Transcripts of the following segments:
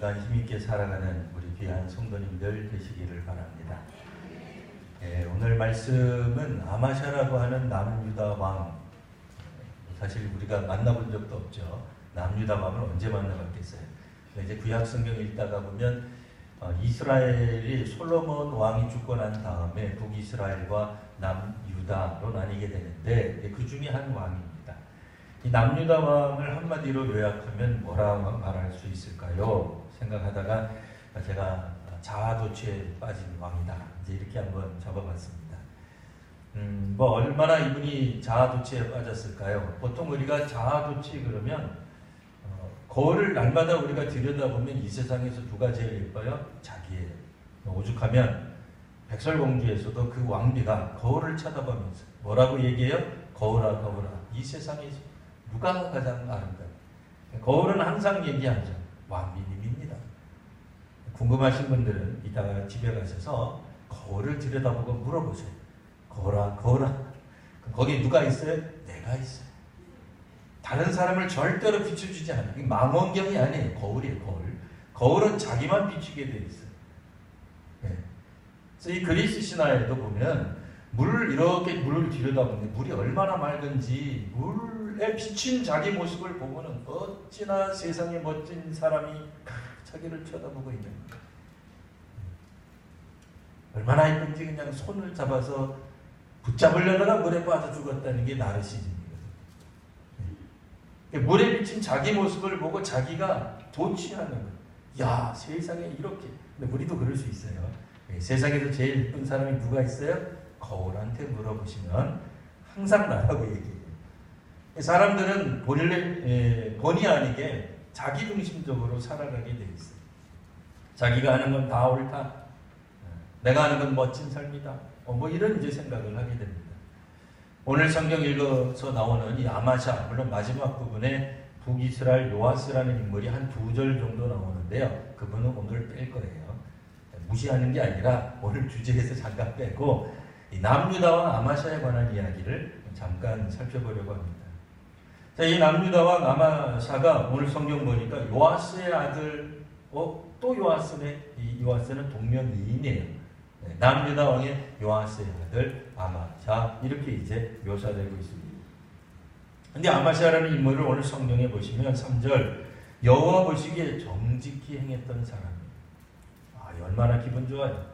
주간 힘있게 살아가는 우리 귀한 성도님들 되시기를 바랍니다. 오늘 말씀은 아마샤라고 하는 남유다 왕, 사실 우리가 만나본 적도 없죠. 남유다 왕을 언제 만나봤겠어요. 이제 구약 성경 읽다가 보면 이스라엘이 솔로몬 왕이 죽고 난 다음에 북이스라엘과 남유다로 나뉘게 되는데 그 중에 한 왕입니다. 이 남유다 왕을 한마디로 요약하면 뭐라고 말할 수 있을까요? 생각하다가 제가 자아도취에 빠진 왕이다, 이제 이렇게 한번 잡아봤습니다. 뭐 얼마나 이분이 자아도취에 빠졌을까요? 보통 우리가 자아도취 그러면 거울을 날마다 우리가 들여다보면 이 세상에서 누가 제일 예뻐요? 자기예요. 오죽하면 백설공주에서도 그 왕비가 거울을 쳐다보면서 뭐라고 얘기해요? 거울아 거울아, 이 세상에서 누가 가장 아름다워? 거울은 항상 얘기하죠. 왕비님입니다. 궁금하신 분들은 이따가 집에 가셔서 거울을 들여다보고 물어보세요. 거울아 거울아, 거기 누가 있어요? 내가 있어요. 다른 사람을 절대로 비춰주지 않아요. 이게 망원경이 아니에요. 거울이에요. 거울. 거울은 자기만 비추게 되어 있어요. 네. 그래서 이 그리스 신화에도 보면 이렇게 물을 들여다보면 물이 얼마나 맑은지, 물에 비친 자기 모습을 보고는 어찌나 세상에 멋진 사람이 자기를 쳐다보고 있는 거예요. 얼마나 예쁜지 그냥 손을 잡아서 붙잡으려다가 물에 빠져 죽었다는 게 나르시즘이거든요. 물에 비친 자기 모습을 보고 자기가 도취하는 거예요. 야, 세상에 이렇게. 근데 우리도 그럴 수 있어요. 세상에서 제일 예쁜 사람이 누가 있어요? 거울한테 물어보시면 항상 나라고 얘기해요. 사람들은 본의 아니게 자기 중심적으로 살아가게 돼 있어요. 자기가 하는 건 다 옳다, 내가 하는 건 멋진 삶이다, 뭐 이런 이제 생각을 하게 됩니다. 오늘 성경 읽어서 나오는 이 아마샤, 물론 마지막 부분에 북이스라엘 요아스라는 인물이 한 2절 정도 나오는데요. 그분은 오늘 뺄 거예요. 무시하는 게 아니라 오늘 주제에서 잠깐 빼고 이 남유다왕 아마샤에 관한 이야기를 잠깐 살펴보려고 합니다. 자, 이 남유다왕 아마샤가 오늘 성경 보니까 요아스의 아들, 또 요아스네. 이 요아스는 동명이인이에요. 네, 남유다 왕의 요아스의 아들 아마샤, 이렇게 이제 묘사되고 있습니다. 근데 아마샤라는 인물을 오늘 성경에 보시면 3절, 여호와 보시기에 정직히 행했던 사람이에요. 얼마나 기분 좋아요.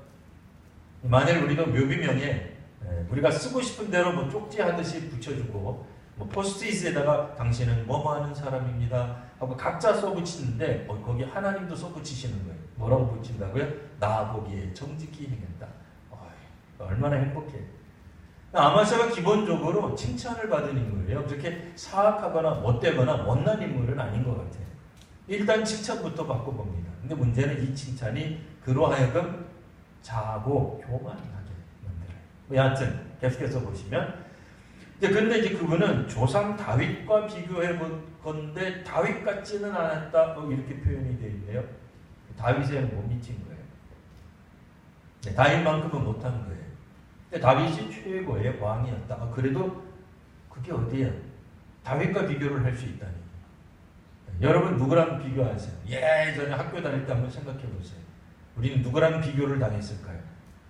만일 우리가 묘비명에 우리가 쓰고 싶은 대로 뭐 쪽지하듯이 붙여주고 포스트잇에다가 당신은 뭐뭐 하는 사람입니다 하고 각자 써붙이는데 거기 하나님도 써붙이시는 거예요. 뭐라고 붙인다고요? 나 보기에 정직히 행했다. 얼마나 행복해. 아마샤가 기본적으로 칭찬을 받은 인물이에요. 그렇게 사악하거나 못되거나 못난 인물은 아닌 것 같아요. 일단 칭찬부터 받고 봅니다. 근데 문제는 이 칭찬이 그로 하여금 자고 교만하게 만들어요. 여하튼 계속해서 보시면 근데 이제 그분은 조상 다윗과 비교해 본 건데 다윗 같지는 않았다, 이렇게 표현이 되어 있네요. 다윗에는 못 미친 거예요. 네, 다윗만큼은 못한 거예요. 근데 다윗이 최고의 왕이었다. 그래도 그게 어디야? 다윗과 비교를 할 수 있다니. 여러분 누구랑 비교하세요? 예전에 학교 다닐 때 한번 생각해 보세요. 우리는 누구랑 비교를 당했을까요?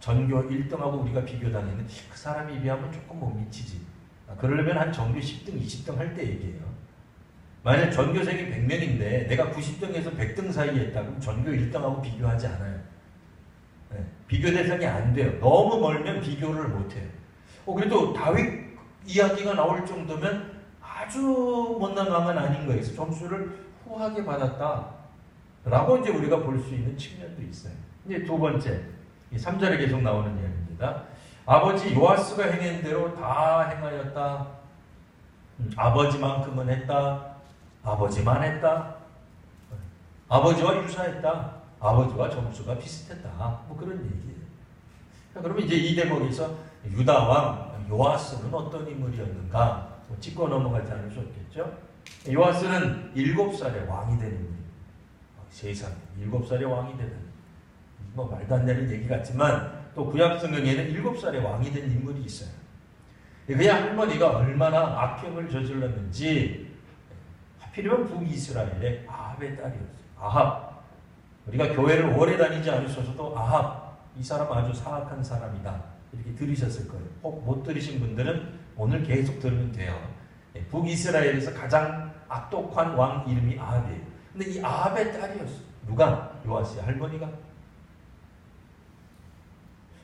전교 1등하고 우리가 비교 당했는데 그 사람이 비하면 조금 못 미치지. 그러려면 한 전교 10등, 20등 할 때 얘기해요. 만약 전교생이 100명인데 내가 90등에서 100등 사이에 있다, 그럼 전교 1등하고 비교하지 않아요. 네, 비교 대상이 안 돼요. 너무 멀면 비교를 못해요. 그래도 다윗 이야기가 나올 정도면 아주 못난 왕은 아닌 거예요. 그래서 점수를 후하게 받았다 라고 이제 우리가 볼 수 있는 측면도 있어요. 이제 두 번째, 이 3절에 계속 나오는 이야기입니다. 아버지 요아스가 행한 대로 다 행하였다. 아버지만큼은 했다. 아버지만 했다. 아버지와 유사했다. 아버지와 점수가 비슷했다. 뭐 그런 얘기예요. 그러면 이제 이 대목에서 유다왕 요아스는 어떤 인물이었는가 짚고 넘어가지 않을 수 없겠죠. 요아스는 7살에 왕이 된 인물이에요. 세상에 7살에 왕이 되는, 뭐 말도 안 되는 얘기 같지만 또 구약 성경에는 7살에 왕이 된 인물이 있어요. 그의 할머니가 얼마나 악행을 저질렀는지, 하필이면 북이스라엘의 아합의 딸이었어요. 아합. 우리가 교회를 오래 다니지 않으셔서도 이 사람 아주 사악한 사람이다 이렇게 들으셨을 거예요. 혹 못 들으신 분들은 오늘 계속 들으면 돼요. 북이스라엘에서 가장 악독한 왕 이름이 아합이에요. 근데 이 아합의 딸이었어. 누가? 요아스의 할머니가.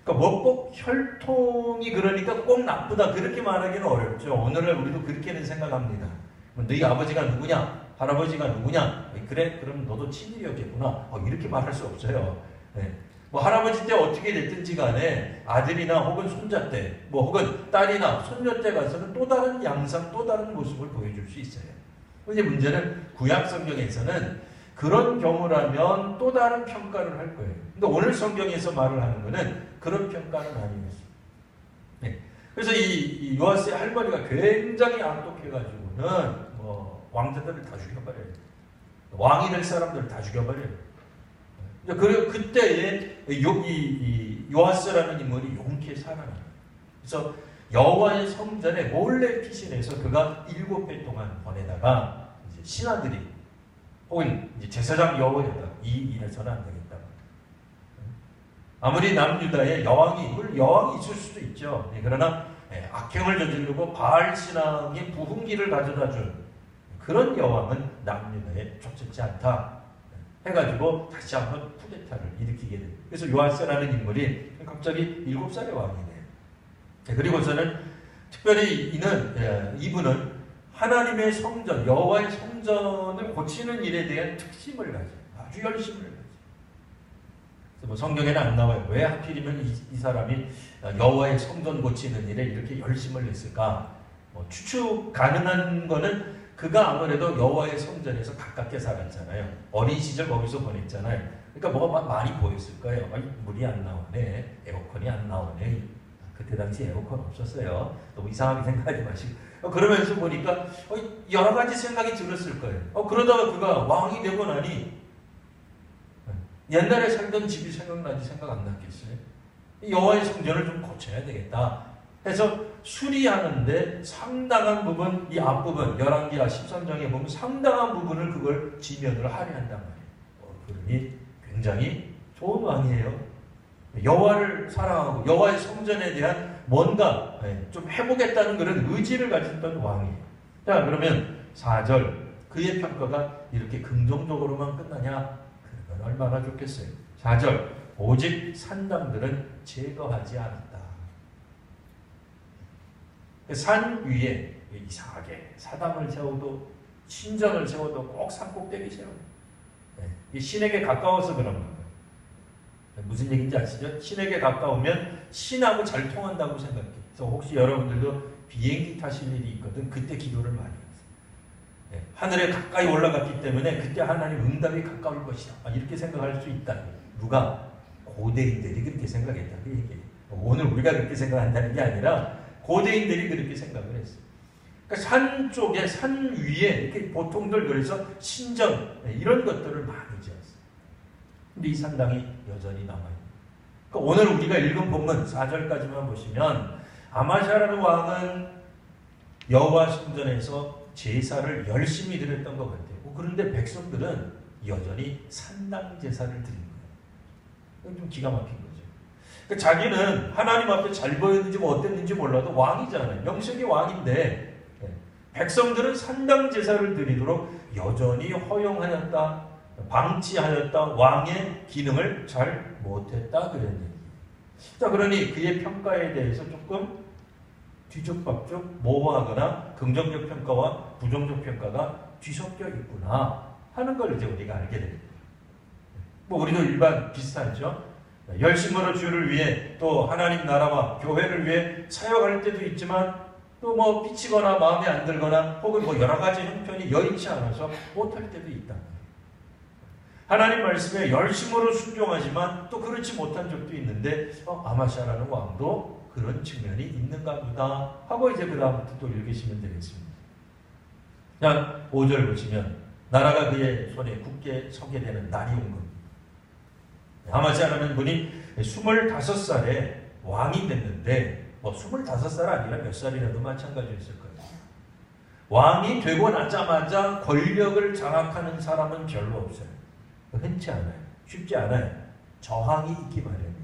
그러니까 뭐 꼭 혈통이 그러니까 꼭 나쁘다 그렇게 말하기는 어렵죠. 오늘날 우리도 그렇게는 생각합니다. 너희 아버지가 누구냐? 할아버지가 누구냐? 그래? 그럼 너도 친일이었겠구나. 이렇게 말할 수 없어요. 네. 뭐 할아버지 때 어떻게 됐든지 간에 아들이나 혹은 손자 때, 뭐 혹은 딸이나 손녀 때 가서는 또 다른 양상, 또 다른 모습을 보여줄 수 있어요. 이제 문제는 구약 성경에서는 그런 경우라면 또 다른 평가를 할 거예요. 근데 오늘 성경에서 말을 하는 거는 그런 평가는 아니었어요. 네. 그래서 이 요아스의 할머니가 굉장히 악독해가지고는 뭐 왕자들을 다 죽여버려요. 왕이 될 사람들을 다 죽여버려요. 그리고 그때에 요아스라는 인물이 용케 살아나요. 그래서 여호와의 성전에 몰래 피신해서 그가 7배 동안 보내다가 이제 신하들이 혹은 이제 제사장 여호야다 이 일에서는 안 되겠다. 아무리 남유다에 여왕이 있을 수도 있죠. 그러나 악행을 저지르고 바알 신앙의 부흥기를 가져다 준 그런 여왕은 남유다에 적절치 않다. 해가지고 다시 한번 쿠데타를 일으키게 됩니다. 그래서 요아스라는 인물이 갑자기 7살의 왕이 돼요. 그리고서는 특별히 이분은 하나님의 성전, 여호와의 성전을 고치는 일에 대한 특심을 가져요. 아주 열심을 가져요. 뭐 성경에는 안 나와요. 왜 하필이면 이 사람이 여호와의 성전 고치는 일에 이렇게 열심을 했을까? 추측 가능한 거는 그가 아무래도 여호와의 성전에서 가깝게 살았잖아요. 어린 시절 거기서 보냈잖아요. 그러니까 뭐가 많이 보였을 거예요. 물이 안 나오네. 에어컨이 안 나오네. 그때 당시 에어컨 없었어요. 너무 이상하게 생각하지 마시고. 그러면서 보니까 여러 가지 생각이 들었을 거예요. 그러다가 그가 왕이 되고 나니 옛날에 살던 집이 생각나지 생각 안 났겠어요? 여호와의 성전을 좀 고쳐야 되겠다 해서 수리하는데 상당한 부분, 이 앞부분 열왕기하 13장에 보면 상당한 부분을 그걸 지면을 할애한단 말이에요. 그러니 굉장히 좋은 왕이에요. 여호와를 사랑하고 여호와의 성전에 대한 뭔가 좀 해보겠다는 그런 의지를 가졌던 왕이에요. 자, 그러면 4절 그의 평가가 이렇게 긍정적으로만 끝나냐? 그러면 얼마나 좋겠어요. 4절 오직 산당들은 제거하지 않았다. 산 위에 이상하게 사당을 세워도 신전을 세워도 꼭 산꼭대기 세워요. 이 신에게 가까워서 그런 거예요. 무슨 얘기인지 아시죠? 신에게 가까우면 신하고 잘 통한다고 생각해요. 그래서 혹시 여러분들도 비행기 타실 일이 있거든 그때 기도를 많이 해요. 하늘에 가까이 올라갔기 때문에 그때 하나님 응답이 가까울 것이다. 이렇게 생각할 수 있다. 누가? 고대인들이 그렇게 생각했다. 그 얘기예요. 오늘 우리가 그렇게 생각한다는 게 아니라 고대인들이 그렇게 생각을 했어요. 그러니까 산 쪽에, 산 위에 이렇게 보통들 그래서 신전 이런 것들을 많이 지었어요. 근데 이 산당이 여전히 남아요. 그러니까 오늘 우리가 읽은 본문 4절까지만 보시면 아마샤라는 왕은 여호와 성전에서 제사를 열심히 드렸던 것 같아요. 그런데 백성들은 여전히 산당 제사를 드린 거예요. 좀 기가 막힌 거죠. 그러니까 자기는 하나님 앞에 잘 보였는지 뭐 어땠는지 몰라도 왕이잖아요. 명색이 왕인데 백성들은 산당 제사를 드리도록 여전히 허용하였다, 방치하였다, 왕의 기능을 잘 못했다 그랬는데. 자, 그러니 그의 평가에 대해서 조금 뒤죽박죽 모호하거나 긍정적 평가와 부정적 평가가 뒤섞여 있구나 하는 걸 이제 우리가 알게 됩니다. 뭐 우리도 일반 비슷하죠. 열심으로 주를 위해 또 하나님 나라와 교회를 위해 사역할 때도 있지만 또 뭐 삐치거나 마음에 안 들거나 혹은 뭐 여러 가지 형편이 여의치 않아서 못할 때도 있다. 하나님 말씀에 열심으로 순종하지만 또 그렇지 못한 적도 있는데 아마샤라는 왕도 그런 측면이 있는가 보다 하고 이제 그 다음부터 또 읽으시면 되겠습니다. 자, 5절 보시면 나라가 그의 손에 굳게 서게 되는 날이 온 겁니다. 아마샤라는 분이 25살에 왕이 됐는데 뭐 25살 아니라 몇 살이라도 마찬가지였을 거예요. 왕이 되고 나자마자 권력을 장악하는 사람은 별로 없어요. 흔치 않아요. 쉽지 않아요. 저항이 있기 마련이에요.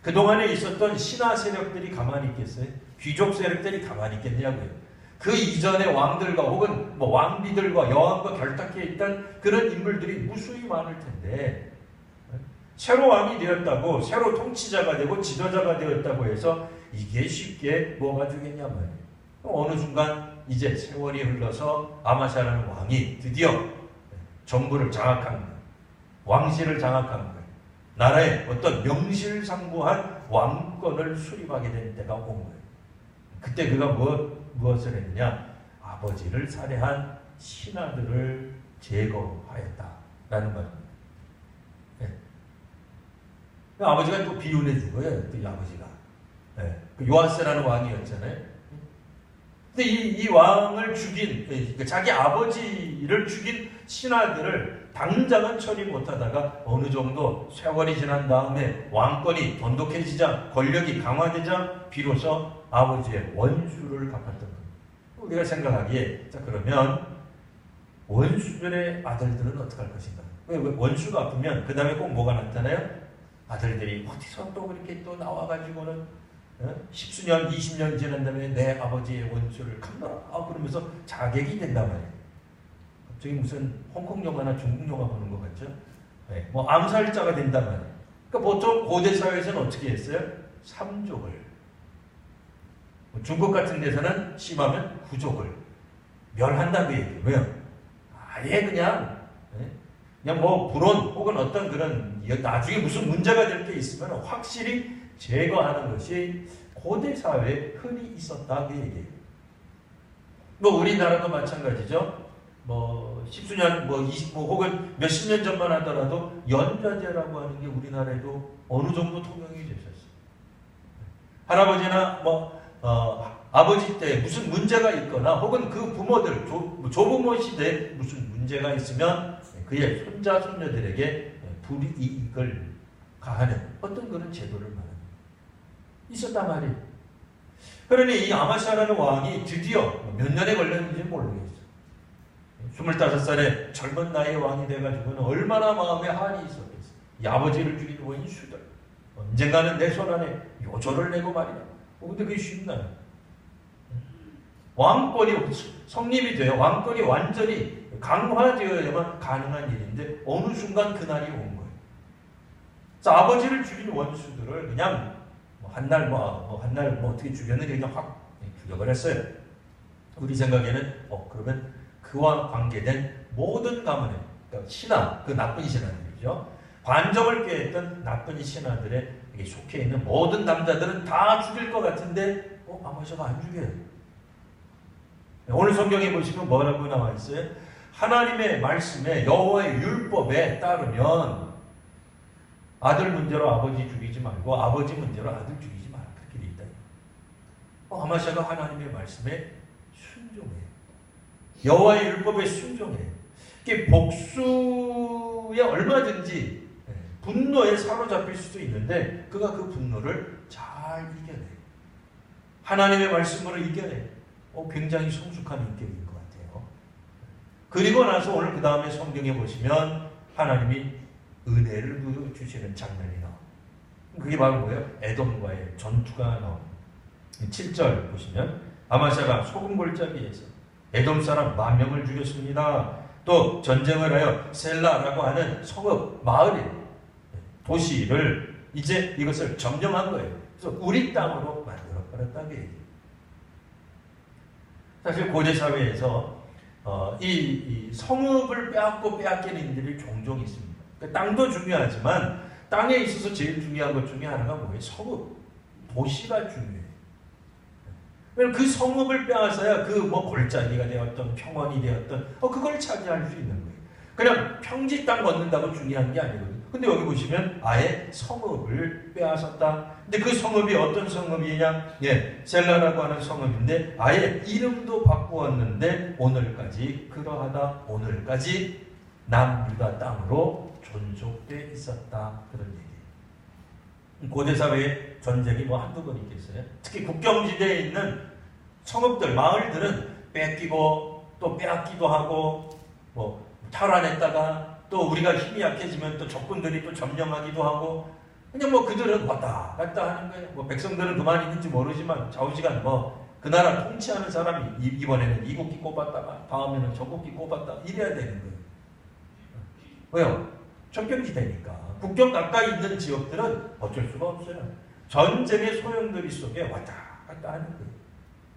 그동안에 있었던 신하 세력들이 가만히 있겠어요? 귀족 세력들이 가만히 있겠냐고요. 그 이전의 왕들과 혹은 뭐 왕비들과 여왕과 결탁해 있던 그런 인물들이 무수히 많을 텐데 새로 왕이 되었다고, 새로 통치자가 되고 지도자가 되었다고 해서 이게 쉽게 뭐가 되겠냐 말이에요. 어느 순간 이제 세월이 흘러서 아마샤라는 왕이 드디어 정부를 장악한 거예요. 왕실을 장악한 거예요. 나라에 어떤 명실상부한 왕권을 수립하게 된 때가 온 거예요. 그때 그가 무엇을 했느냐? 아버지를 살해한 신하들을 제거하였다라는 말입니다. 네. 아버지가 또 비운해 준 거예요. 또 이 아버지가. 네. 그 요아스라는 왕이었잖아요. 근데 이 왕을 죽인, 자기 아버지를 죽인 신하들을 당장은 처리 못하다가 어느 정도 세월이 지난 다음에 왕권이 돈독해지자, 권력이 강화되자 비로소 아버지의 원수를 갚았던 겁니다. 우리가 생각하기에, 자, 그러면 원수들의 아들들은 어떻게 할 것인가? 왜 원수가 아프면 그 다음에 꼭 뭐가 나타나요? 아들들이 어디서 또 그렇게 또 나와가지고는 10수년, 20년 지난 다음에 내 아버지의 원수를 갚노라 그러면서 자객이 된단 말이에요. 갑자기 무슨 홍콩 영화나 중국 영화 보는 것 같죠? 네, 뭐 암살자가 된단 말이에요. 그러니까 보통 고대 사회에서는 어떻게 했어요? 3족을. 중국 같은 데서는 심하면 9족을 멸한다고 얘기해요. 왜요? 아예 그냥 뭐 불온 혹은 어떤 그런 나중에 무슨 문제가 될 게 있으면 확실히 제거하는 것이 고대 사회에 흔히 있었다고 얘기해요. 뭐 우리나라도 마찬가지죠. 뭐 10수년, 뭐 20, 뭐 혹은 몇십 년 전만 하더라도 연좌제라고 하는 게 우리나라에도 어느 정도 통용이 되셨어요. 할아버지나 아버지 때 무슨 문제가 있거나 혹은 그 부모들, 조부모 시대에 무슨 문제가 있으면 그의 손자, 손녀들에게 불이익을 가하는 어떤 그런 제도를 말합니다. 있었단 말이에요. 그러니 이 아마샤라는 왕이 드디어 몇 년에 걸렸는지 모르겠어요. 25살에 젊은 나이의 왕이 돼가지고는 얼마나 마음에 한이 있었겠어요. 이 아버지를 죽인 원수들. 언젠가는 내 손 안에 요조를 내고 말이야. 근데 그게 쉽나요? 왕권이 성립이 돼요. 왕권이 완전히 강화되어야만 가능한 일인데 어느 순간 그날이 온 거예요. 그래서 아버지를 죽인 원수들을 그냥 한날 어떻게 죽였는지 그냥 확 죽여버렸어요. 우리 생각에는 그러면 그와 관계된 모든 가문의 그러니까 신하, 그 나쁜 신하들이죠. 관정을 꾀했던 나쁜 신하들에 속해 있는 모든 남자들은 다 죽일 것 같은데 아마샤가 안 죽여요. 오늘 성경에 보시면 뭐라고 나와 있어요? 하나님의 말씀에 여호와의 율법에 따르면 아들 문제로 아버지 죽이지 말고 아버지 문제로 아들 죽이지 마라. 그렇게 돼 있다. 아마샤가 하나님의 말씀에 순종해요. 여호와의 율법에 순종해요. 이게 복수에 얼마든지 분노에 사로잡힐 수도 있는데 그가 그 분노를 잘 이겨내요. 하나님의 말씀으로 이겨내요. 굉장히 성숙한 인격인 것 같아요. 그리고 나서 오늘 그 다음에 성경에 보시면 하나님이 은혜를 주시는 장면이 나옵니다. 그게 바로 뭐예요? 에돔과의 전투가 나옵니다. 7절 보시면 아마샤가 소금 골짜기에서 에돔 사람 10,000명을 죽였습니다. 또 전쟁을 하여 셀라라고 하는 성읍, 마을이 도시를 이제 이것을 점령한 거예요. 그래서 우리 땅으로 만들어버렸다는 얘기예요. 사실 고대 사회에서 이 성읍을 빼앗기는 일들이 종종 있습니다. 그러니까 땅도 중요하지만 땅에 있어서 제일 중요한 것 중에 하나가 뭐예요? 성읍, 도시가 중요해요. 왜냐면 그 성읍을 빼앗아야 그 골짜기가 되었던 평원이 되었던 그걸 차지할 수 있는 거예요. 그냥 평지 땅 얻는다고 중요한 게 아니거든요. 근데 여기 보시면 아예 성읍을 빼앗았다. 근데 그 성읍이 어떤 성읍이냐? 셀라라고 하는 성읍인데 아예 이름도 바꾸었는데 오늘까지 그러하다. 오늘까지 남유다 땅으로 존속돼 있었다. 그런 얘기예요. 고대 사회의 전쟁이 한두 번 있겠어요? 특히 국경지대에 있는 성읍들, 마을들은 뺏기고 또 빼앗기도 하고 탈환했다가 또 우리가 힘이 약해지면 또 적군들이 또 점령하기도 하고 그냥 뭐 그들은 왔다 갔다 하는 거예요. 뭐 백성들은 그만 있는지 모르지만 좌우지간 뭐 그 나라 통치하는 사람이 이번에는 이 국기 꼽았다가 다음에는 저 국기 꼽았다 이래야 되는 거예요. 왜요? 접경지대니까. 국경 가까이 있는 지역들은 어쩔 수가 없어요. 전쟁의 소용돌이 속에 왔다 갔다 하는 거예요.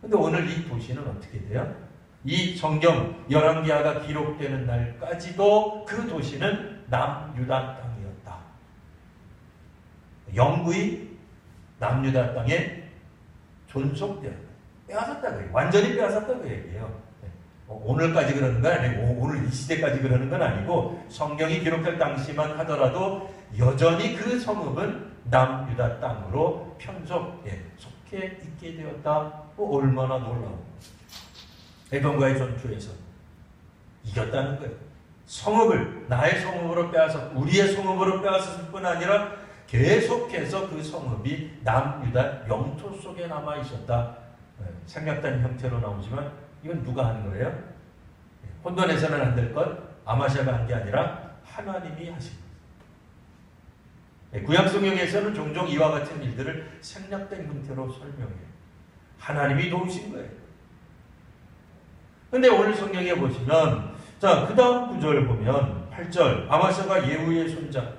근데 오늘 이 도시는 어떻게 돼요? 이 성경 열왕기하가 기록되는 날까지도 그 도시는 남유다 땅이었다. 영구히 남유다 땅에 존속되었다. 빼앗았다 그래요. 완전히 빼앗았다 그 얘기예요. 오늘까지 그러는 건 아니고 오늘 이 시대까지 그러는 건 아니고 성경이 기록될 당시만 하더라도 여전히 그 성읍은 남유다 땅으로 속해 있게 되었다. 얼마나 놀라워. 에돔과의 전투에서 이겼다는 거예요. 성읍을 나의 성읍으로 빼앗아 우리의 성읍으로 빼앗았을 뿐 아니라 계속해서 그 성읍이 남유다 영토 속에 남아 있었다. 생략된 형태로 나오지만 이건 누가 하는 거예요? 혼돈에서는 안 될 것 아마샤가 한 게 아니라 하나님이 하신 거예요. 구약 성경에서는 종종 이와 같은 일들을 생략된 형태로 설명해요. 하나님이 도우신 거예요. 근데 오늘 성경에 보시면 자, 그 다음 구절을 보면 8절 아마샤가 예후의 손자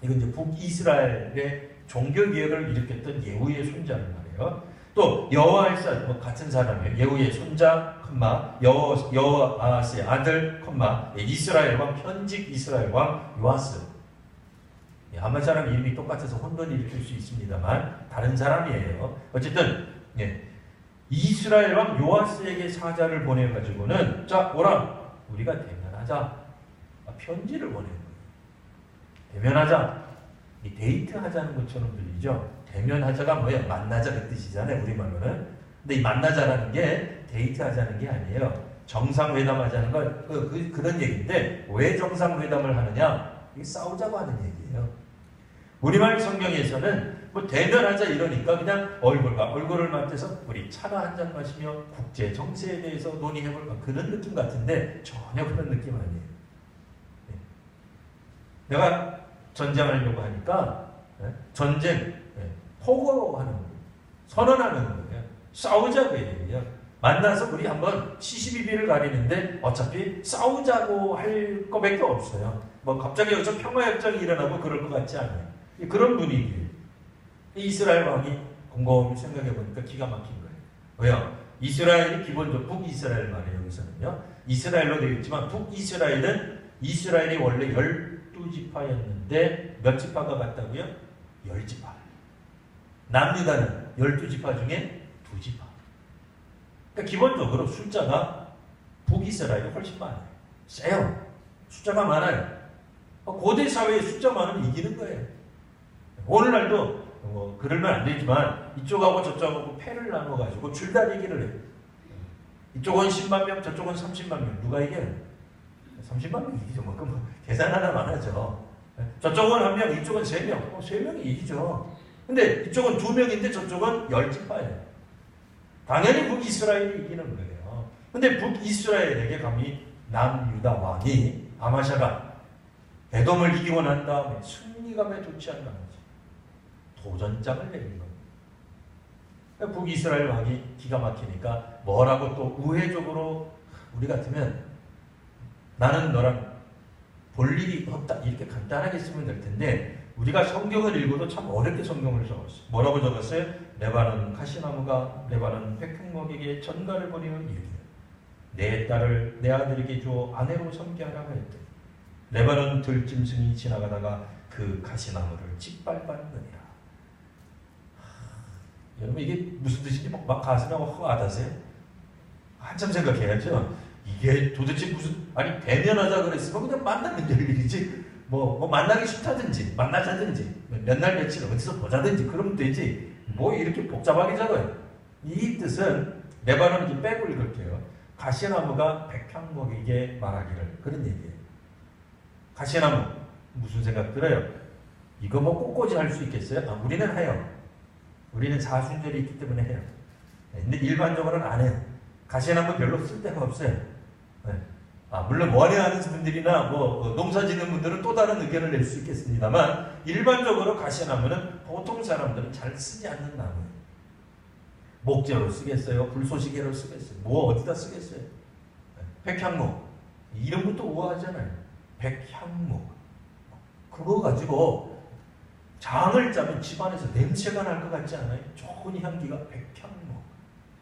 이건 이제 북이스라엘의 종교개혁을 일으켰던 예후의 손자를 말해요. 또 여호와의 같은 사람이에요. 예후의 손자 컴마 여호아스의 아들 컴마 이스라엘 왕 현직 이스라엘 왕 요아스. 아마 사람 이름이 똑같아서 혼돈이 일으킬 수 있습니다만 다른 사람이에요. 어쨌든 이스라엘 왕 요아스에게 사자를 보내가지고는 자 오라 우리가 대면하자. 편지를 보내는 거예요. 대면하자. 이 데이트하자는 것처럼 들리죠. 대면하자가 뭐예요? 만나자 그 뜻이잖아요. 우리말로는. 근데 이 만나자라는 게 데이트하자는 게 아니에요. 정상회담하자는 건 그런 얘기인데 왜 정상회담을 하느냐? 이게 싸우자고 하는 얘기예요. 우리말 성경에서는 뭐 대면하자 이러니까 그냥 얼굴과 얼굴을 맞대서 우리 차나 한잔 마시며 국제 정세에 대해서 논의해볼까 그런 느낌 같은데 전혀 그런 느낌 아니에요. 내가 전쟁하려고 하니까 전쟁 포고하는 거예요. 선언하는 거예요. 싸우자고 얘기해요. 만나서 우리 한번 시시비비를 가리는데 어차피 싸우자고 할 거밖에 없어요. 뭐 갑자기 여기서 평화협정이 일어나고 그럴 것 같지 않아요. 그런 분위기예요. 이스라엘 왕이 곰곰이 생각해 보니까 기가 막힌 거예요. 왜요? 이스라엘이 기본적으로 북이스라엘 말이에요. 여기서는요. 이스라엘로 되어 있지만 북이스라엘은 이스라엘이 원래 12지파였는데 몇 지파가 같다고요? 10지파. 남유다는 12지파 중에 2지파. 그러니까 기본적으로 숫자가 북이스라엘이 훨씬 많아요. 세요. 숫자가 많아요. 고대 사회의 숫자 많으면 이기는 거예요. 오늘날도 그러면 안 되지만 이쪽하고 저쪽하고 패를 나눠가지고 줄다리기를 해요. 이쪽은 10만 명, 저쪽은 30만 명. 누가 이겨요? 30만 명 이기죠. 그럼 계산 하나만 하죠. 저쪽은 1명, 이쪽은 3명. 3명이 이기죠. 근데 이쪽은 2명인데 저쪽은 10지파예요. 당연히 북이스라엘이 이기는 거예요. 근데 북이스라엘에게 감히 남유다 왕이 아마샤가 에돔을 이기고 난 다음에 승리감에 좋지 않나면서 도전장을 내린 겁니다. 북이스라엘 왕이 기가 막히니까 뭐라고 또 우회적으로 우리 같으면 나는 너랑 볼 일이 없다 이렇게 간단하게 쓰면 될 텐데 우리가 성경을 읽어도 참 어렵게 성경을 적었어요. 뭐라고 적었어요? 레바논 가시나무가 레바논 백향목에게 전가를 벌이는 이유예요. 내 딸을 내 아들에게 주어 아내로 섬게 하라고 했더니 레바논 들짐승이 지나가다가 그 가시나무를 짓밟았느니라. 여러분 이게 무슨 뜻인지 막 가슴에 와닿으세요? 한참 생각해야죠. 이게 도대체 무슨 아니 대면하자 그랬으면 그냥 만나면 될 일이지 뭐 만나기 싫다든지 만나자든지 몇 날 며칠 어디서 보자든지 그러면 되지 뭐 이렇게 복잡하게 적어요. 이 뜻은 레바논 좀 빼고 읽을게요. 가시나무가 백향목에게 말하기를 그런 얘기예요. 가시나무 무슨 생각 들어요? 이거 뭐 꽃꽂이 할 수 있겠어요? 우리는 해요. 우리는 사순절이 있기 때문에 해요. 근데 일반적으로는 안 해요. 가시나무 별로 쓸데가 없어요. 물론 원해하는 분들이나 농사 짓는 분들은 또 다른 의견을 낼 수 있겠습니다만 일반적으로 가시나무는 보통 사람들은 잘 쓰지 않는 나무예요. 목재로 쓰겠어요? 불쏘시개로 쓰겠어요? 어디다 쓰겠어요? 백향목. 이름부터 우아하잖아요. 백향목. 그거 가지고 장을 짜면 집안에서 냄새가 날 것 같지 않아요? 좋은 향기가 백향목.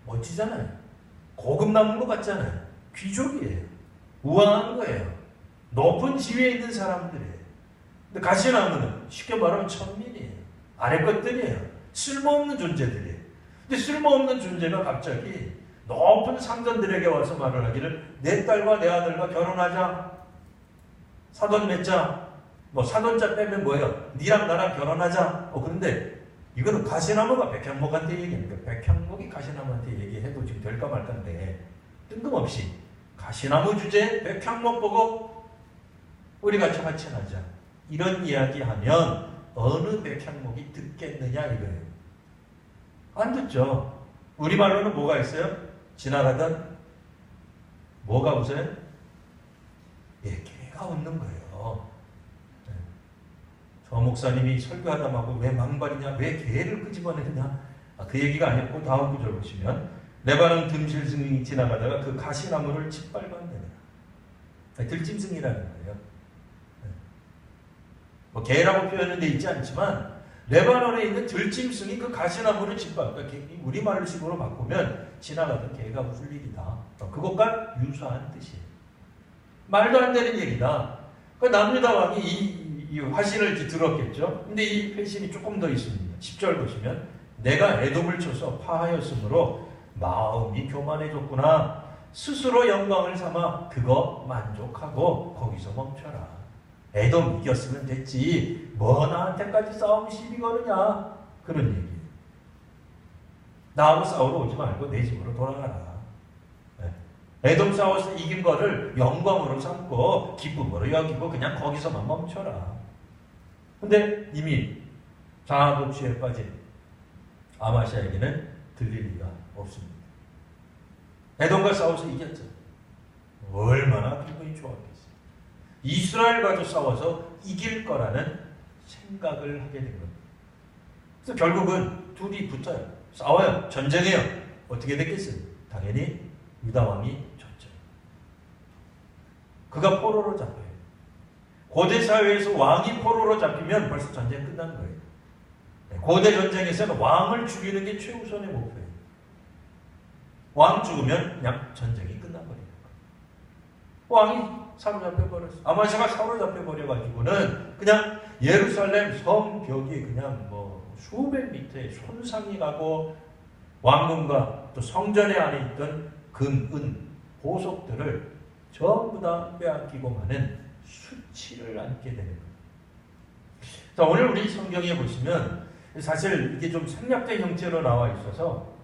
멋지잖아요. 고급 나무인 것 같잖아요. 귀족이에요. 우아한 거예요. 높은 지위에 있는 사람들이에요. 근데 가시나무는 쉽게 말하면 천민이에요. 아래 것들이에요. 쓸모없는 존재들이에요. 근데 쓸모없는 존재가 갑자기 높은 상전들에게 와서 말을 하기를 내 딸과 내 아들과 결혼하자. 사돈 맺자. 사돈자 빼면 뭐예요? 니랑 나랑 결혼하자. 그런데 이거는 가시나무가 백향목한테 얘기합니다. 백향목이 가시나무한테 얘기해도 지금 될까 말까인데 뜬금없이 가시나무 주제에 백향목 보고 우리 같이 화친하자. 이런 이야기하면 어느 백향목이 듣겠느냐 이거예요. 안 듣죠. 우리말로는 뭐가 있어요? 지나가던 뭐가 웃어요? 개가 웃는 거예요. 저 목사님이 설교하다 말고 왜 망발이냐, 왜 개를 끄집어내느냐, 그 얘기가 아니었고 다음 구절 보시면 레바논 듬실승이 지나가다가 그 가시나무를 짓밟았느냐. 들짐승이라는 거예요. 개라고 표현은 돼 있지 않지만 레바논에 있는 들짐승이 그 가시나무를 짓밟았다. 우리말로 식으로 바꾸면 지나가던 개가 웃을 일이다. 그것과 유사한 뜻이에요. 말도 안 되는 얘기다. 남유다 왕이 이 화신을 들었겠죠. 근데 이 회신이 조금 더 있습니다. 10절 보시면 내가 에돔을 쳐서 파하였으므로 마음이 교만해졌구나. 스스로 영광을 삼아 그거 만족하고 거기서 멈춰라. 에돔 이겼으면 됐지. 나한테까지 싸움 시비 거느냐. 그런 얘기. 나하고 싸우러 오지 말고 내 집으로 돌아가라. 에돔 싸워서 이긴 거를 영광으로 삼고 기쁨으로 여기고 그냥 거기서만 멈춰라. 근데 이미 자아도취에 빠진 아마시아에게는 들릴 리가 없습니다. 에돔과 싸워서 이겼죠. 얼마나 기분이 좋았겠어요. 이스라엘과도 싸워서 이길 거라는 생각을 하게 된 겁니다. 그래서 결국은 둘이 붙어요. 싸워요. 전쟁해요. 어떻게 됐겠어요? 당연히 유다 왕이 졌죠. 그가 포로로 잡혀요. 고대 사회에서 왕이 포로로 잡히면 벌써 전쟁 끝난 거예요. 고대 전쟁에서는 왕을 죽이는 게 최우선의 목표예요. 왕 죽으면 그냥 전쟁이 끝나버리는 거예요. 왕이 사로잡혀 버렸어요. 아마시아가 사로잡혀 버려가지고는 그냥 예루살렘 성벽이 그냥 수백 미터의 손상이 가고 왕궁과 또 성전에 안에 있던 금, 은, 보석들을 전부 다 빼앗기고 마는 수치를 안게 되는 거예요. 자, 오늘 우리 성경에 보시면 사실 이게 좀 생략된 형태로 나와 있어서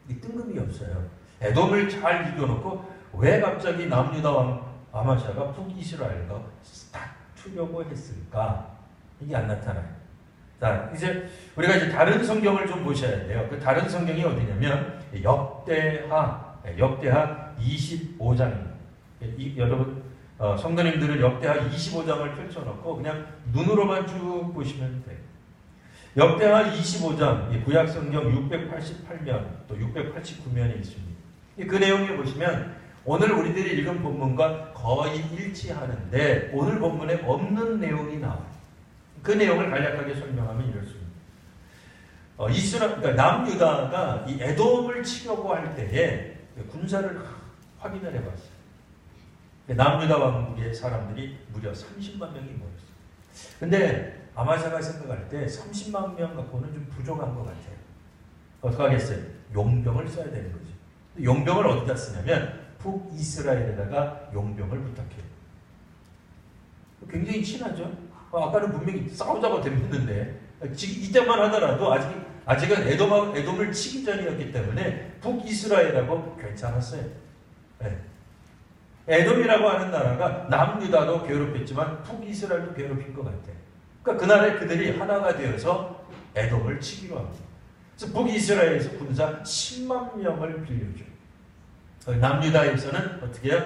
뜬금이 없어요. 에돔을 잘 이겨놓고 왜 갑자기 남유다 왕 아마시아가 북이스라엘과 다투려고 했을까? 이게 안 나타나요. 자, 우리가 이제 다른 성경을 좀 보셔야 돼요. 그 다른 성경이 어디냐면 역대하 25장입니다. 여러분 성도님들은 역대하 25장을 펼쳐놓고 그냥 눈으로만 쭉 보시면 돼요. 역대하 25장, 구약 성경 688면 또 689면이 있습니다. 그 내용에 보시면 오늘 우리들이 읽은 본문과 거의 일치하는데 오늘 본문에 없는 내용이 나와요. 그 내용을 간략하게 설명하면 이렇습니다. 그러니까 남유다가 이 에돔을 치려고 할 때에 군사를 확인을 해봤어요. 남유다 왕국의 사람들이 무려 30만 명이 모였어요. 근데 아마시아가 생각할 때 30만 명 갖고는 좀 부족한 것 같아요. 어떻게 하겠어요? 용병을 써야 되는 거죠. 용병을 어디다 쓰냐면 북이스라엘에다가 용병을 부탁해요. 굉장히 친하죠? 아까는 분명히 싸우자고 덤볐는데 이때만 하더라도 아직은 에돔을 치기 전이었기 때문에 북이스라엘하고 괜찮았어요. 네. 에돔이라고 하는 나라가 남유다도 괴롭혔지만 북이스라엘도 괴롭힌 것 같아요. 그러니까 그 나라에 그들이 하나가 되어서 에돔을 치기로 합니다. 그래서 북이스라엘에서 군사 10만 명을 빌려줘요. 남유다에서는 어떻게 해요?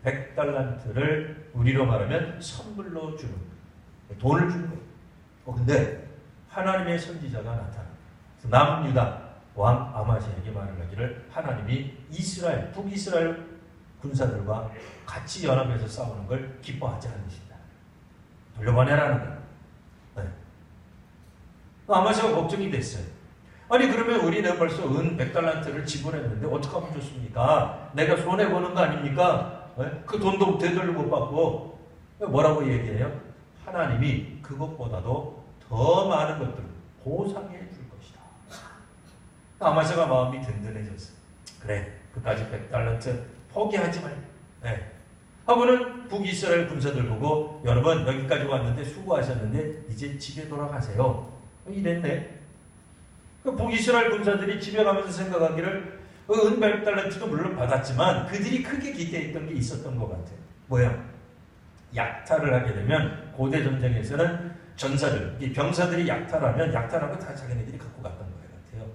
100달란트를 우리로 말하면 선물로 주는 거예요. 돈을 주는 거예요. 근데 하나님의 선지자가 나타납니다. 남유다 왕 아마시아에게 말을 하기를 하나님이 이스라엘, 북이스라엘 군사들과 같이 연합해서 싸우는 걸 기뻐하지 않으신다. 돌려보내라는 거예요. 네. 아마시아가 걱정이 됐어요. 아니 그러면 우리는 벌써 은 100달란트를 지불했는데 어떻게 하면 좋습니까? 내가 손해보는 거 아닙니까? 네? 그 돈도 되돌려 못 받고 뭐라고 얘기해요? 하나님이 그것보다도 더 많은 것들을 보상해 줄 것이다. 아마시아가 마음이 든든해졌어요. 그래, 그까지 100달란트 포기하지 말고. 네. 하고는 북이스라엘 군사들 보고 여러분 여기까지 왔는데 수고하셨는데 이제 집에 돌아가세요. 이랬네. 그 북이스라엘 군사들이 집에 가면서 생각하기를 은 100달란트도 물론 받았지만 그들이 크게 기대했던 게 있었던 것 같아요. 뭐야? 약탈을 하게 되면 고대 전쟁에서는 전사들, 이 병사들이 약탈하면 약탈하고 다 자기네들이 갖고 갔던 것 같아요.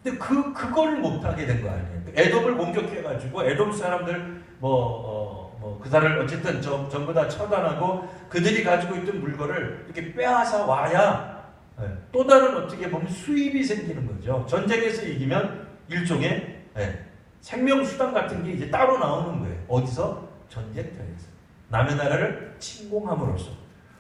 근데 그걸 못하게 된 거 아니에요. 에돔을 공격해가지고 에돔 사람들 그들을 어쨌든 전부 다 처단하고 그들이 가지고 있던 물건을 이렇게 빼앗아 와야 또 다른 어떻게 보면 수입이 생기는 거죠. 전쟁에서 이기면 일종의 생명수당 같은 게 이제 따로 나오는 거예요. 어디서? 전쟁터에서. 남의 나라를 침공함으로써.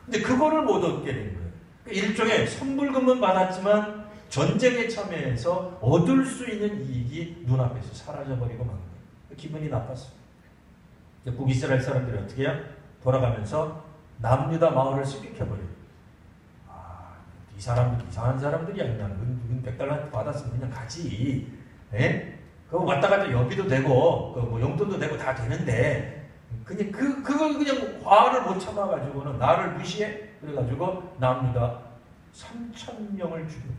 근데 그거를 못 얻게 된 거예요. 일종의 선불금은 받았지만 전쟁에 참여해서 얻을 수 있는 이익이 눈앞에서 사라져버리고 만 거예요. 기분이 나빴어요. 북이스라엘 사람들이 어떻게 해요? 돌아가면서 남유다 마을을 습격해버려요. 이 사람들 이상한 사람들이야. 그냥 100달란트 받았으면 그냥 가지. 그거 왔다 갔다 여비도 되고 뭐 용돈도 되고 다 되는데 그냥 그걸 그냥 화를 못 참아가지고는 나를 무시해. 그래가지고 남유다 3,000명을 죽인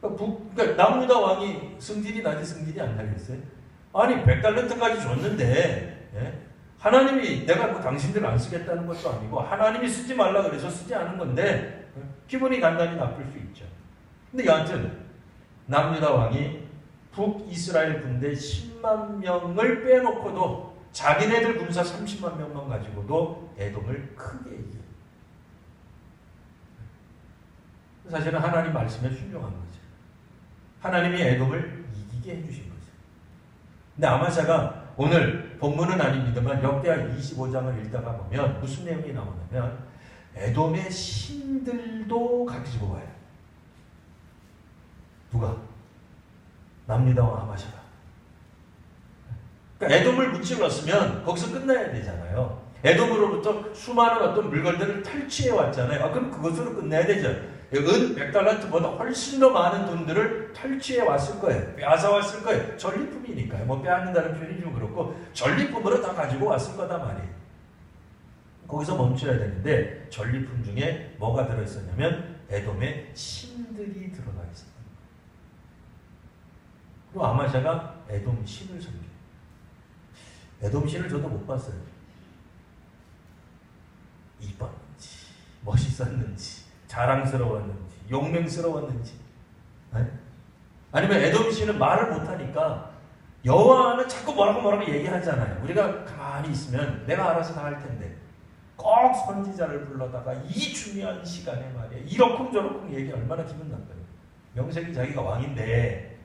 거예요. 그러니까 남유다 왕이 승진이 나지 승진이 안 나겠어요? 아니 100달란트까지 줬는데 하나님이 내가 뭐 당신들을 안 쓰겠다는 것도 아니고 하나님이 쓰지 말라 그래서 쓰지 않은 건데 기분이 단단히 나쁠 수 있죠. 근데 여하튼 남유다 왕이 북이스라엘 군대 10만 명을 빼놓고도 자기네들 군사 30만 명만 가지고도 에돔을 크게 이겨요. 사실은 하나님 말씀에 순종한 거죠. 하나님이 에돔을 이기게 해주신 거죠. 근데 아마샤가 오늘 본문은 아닙니다만 역대하 25장을 읽다가 보면 무슨 내용이 나오냐면 에돔의 신들도 가지고 와요. 누가? 남유다 왕 아마샤가. 그러니까 에돔을 무찔렀으면 거기서 끝나야 되잖아요. 에돔으로부터 수많은 어떤 물건들을 탈취해 왔잖아요. 그럼 그것으로 끝내야 되죠. 은 100달란트보다 훨씬 더 많은 돈들을 탈취해 왔을 거예요. 빼앗아 왔을 거예요. 전리품이니까요. 뭐 빼앗는다는 표현이 좀 그렇고 전리품으로 다 가지고 왔을 거다 말이에요. 거기서 멈춰야 되는데 전리품 중에 뭐가 들어있었냐면 에돔의 신들이 들어가 있었다. 그리고 아마샤가 에돔 신을 섬겨요. 에돔 신을 저도 못 봤어요. 이뻤는지 멋있었는지 자랑스러웠는지 용맹스러웠는지 아니면 에돔 신은 말을 못하니까 여호와는 자꾸 뭐라고 얘기하잖아요. 우리가 가만히 있으면 내가 알아서 다 할 텐데 꼭 선지자를 불러다가 이 중요한 시간에 말이야 이러쿵저러쿵 얘기 얼마나 기분 나빠요. 명색이 자기가 왕인데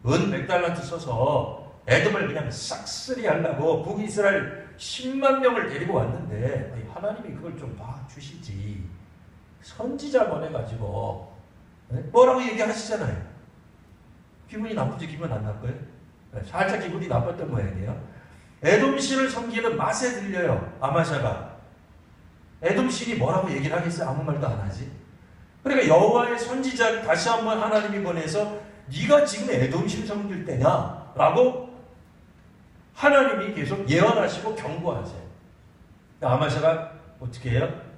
은 100달란트 써서 에돔을 그냥 싹쓸이 하려고 북이스라엘 10만 명을 데리고 왔는데 하나님이 그걸 좀 봐주시지. 선지자 보내가지고 뭐라고 얘기하시잖아요. 기분이 나쁘지? 기분 안 나빠요? 살짝 기분이 나빴던 모양이에요. 에돔 신을 섬기는 맛에 들려요. 아마샤가. 에돔 신이 뭐라고 얘기를 하겠어요? 아무 말도 안 하지. 그러니까 여호와의 선지자를 다시 한번 하나님이 보내서 네가 지금 에돔 신 섬길 때냐? 라고 하나님이 계속 예언하시고 경고하세요. 아마샤가 어떻게 해요?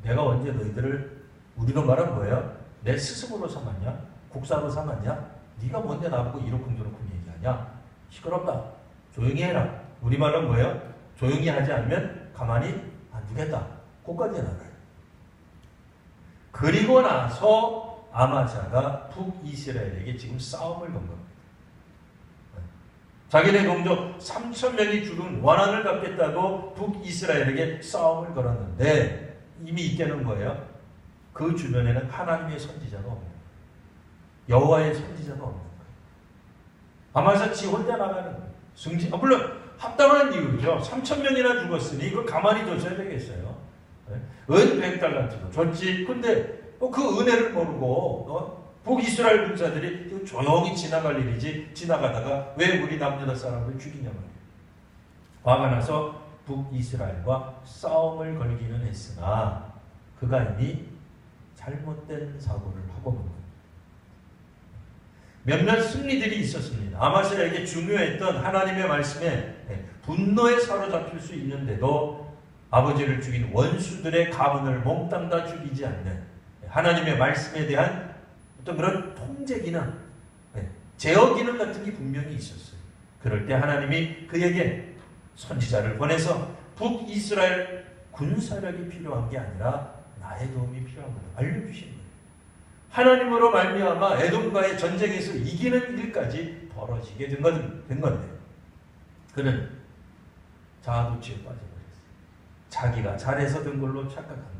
내가 언제 너희들을 우리로 말하면 뭐예요? 내 스승으로 삼았냐? 국사로 삼았냐? 네가 뭔데 나보고 이러쿵저러쿵 얘기하냐? 시끄럽다. 조용히 해라. 우리말로 뭐예요? 조용히 하지 않으면 가만히 안 두겠다. 그까지 나가요. 그리고 나서 아마샤가 북이스라엘에게 지금 싸움을 건 겁니다. 자기네 동족 3,000명이 죽은 원한을 갚겠다고 북이스라엘에게 싸움을 걸었는데 이미 이때는 거예요. 그 주변에는 하나님의 선지자가 없는 거예요. 여호와의 선지자가 없는 거예요. 아마사 지 혼자 나가는 거예요. 물론 합당한 이유죠. 3,000명이나 죽었으니 이걸 가만히 뒀어야 되겠어요. 은 100달란트로 줬지. 근데 그 은혜를 모르고 북이스라엘 군사들이 조용히 지나갈 일이지 지나가다가 왜 우리 남유다 사람을 죽이냐 말이에요. 화가 나서 북이스라엘과 싸움을 걸기는 했으나 그가 이미 잘못된 사고를 하고 만 거예요. 몇몇 승리들이 있었습니다. 아마사에게 중요했던 하나님의 말씀에 분노에 사로잡힐 수 있는데도 아버지를 죽인 원수들의 가문을 몽땅 다 죽이지 않는 하나님의 말씀에 대한 어떤 그런 통제 기능, 제어 기능 같은 게 분명히 있었어요. 그럴 때 하나님이 그에게 선지자를 보내서 북이스라엘 군사력이 필요한 게 아니라 나의 도움이 필요한 것을 알려주신 거예요. 하나님으로 말미암아 에돔과의 전쟁에서 이기는 일까지 벌어지게 된 건데 그는 자아도취에 빠져버렸어요. 자기가 잘해서 된 걸로 착각한 거예요.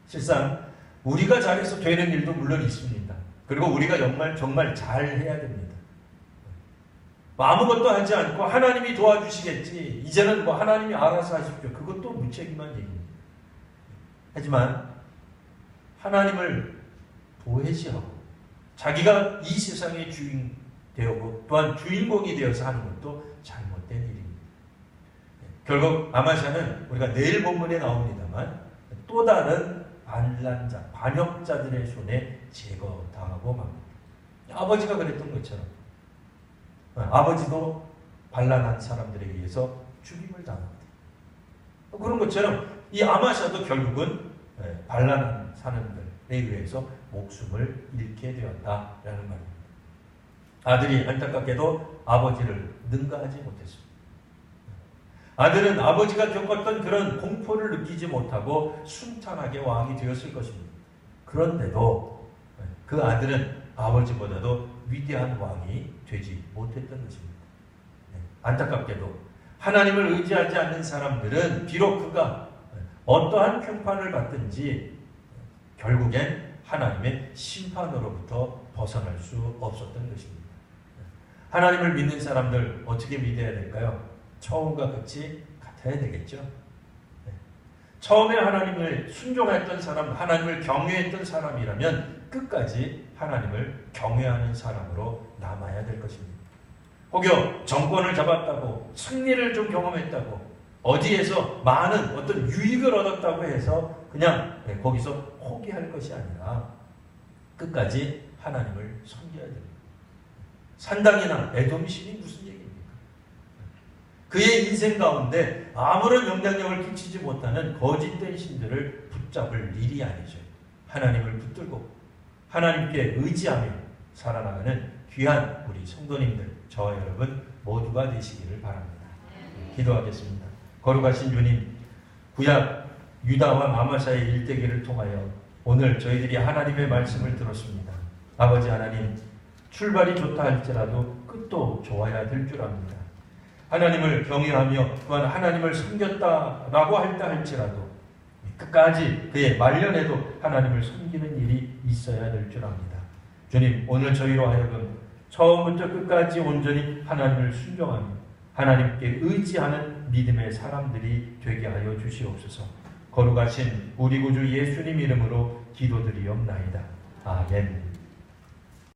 실상 우리가 잘해서 되는 일도 물론 있습니다. 그리고 우리가 정말 잘해야 됩니다. 아무것도 하지 않고 하나님이 도와주시겠지. 이제는 하나님이 알아서 하십시오. 그것도 무책임한 얘기입니다. 하지만 하나님을 도외시하고 자기가 이 세상의 주인 되고 또한 주인공이 되어서 하는 것도 잘못된 일입니다. 결국 아마샤는 우리가 내일 본문에 나옵니다만 또 다른 반란자, 반역자들의 손에 제거당하고 맙니다. 아버지가 그랬던 것처럼 아버지도 반란한 사람들에 의해서 죽임을 당합니다. 그런 것처럼 이 아마샤도 결국은 반란한 사람들에 의해서 목숨을 잃게 되었다라는 말입니다. 아들이 안타깝게도 아버지를 능가하지 못했습니다. 아들은 아버지가 겪었던 그런 공포를 느끼지 못하고 순탄하게 왕이 되었을 것입니다. 그런데도 그 아들은 아버지보다도 위대한 왕이 되지 못했던 것입니다. 안타깝게도 하나님을 의지하지 않는 사람들은 비록 그가 어떠한 평판을 받든지 결국엔 하나님의 심판으로부터 벗어날 수 없었던 것입니다. 하나님을 믿는 사람들 어떻게 믿어야 될까요? 처음과 끝이 같아야 되겠죠. 처음에 하나님을 순종했던 사람, 하나님을 경외했던 사람이라면 끝까지 하나님을 경외하는 사람으로 남아야 될 것입니다. 혹여 정권을 잡았다고 승리를 좀 경험했다고 어디에서 많은 어떤 유익을 얻었다고 해서 그냥 거기서 포기할 것이 아니라 끝까지 하나님을 섬겨야 됩니다. 산당이나 에돔신이 무슨 얘기입니까? 그의 인생 가운데 아무런 영향력을 끼치지 못하는 거짓된 신들을 붙잡을 일이 아니죠. 하나님을 붙들고 하나님께 의지하며 살아나가는 귀한 우리 성도님들, 저와 여러분 모두가 되시기를 바랍니다. 기도하겠습니다. 거룩하신 주님, 구약 유다와 아마샤의 일대기를 통하여 오늘 저희들이 하나님의 말씀을 들었습니다. 아버지 하나님, 출발이 좋다 할지라도 끝도 좋아야 될 줄 압니다. 하나님을 경외하며 또한 하나님을 섬겼다라고 할다 할지라도 끝까지 그의 말년에도 하나님을 섬기는 일이 있어야 될 줄 압니다. 주님, 오늘 저희로 하여금 처음부터 끝까지 온전히 하나님을 순종하며 하나님께 의지하는 믿음의 사람들이 되게 하여 주시옵소서. 거룩하신 우리 구주 예수님 이름으로 기도드리옵나이다. 아멘.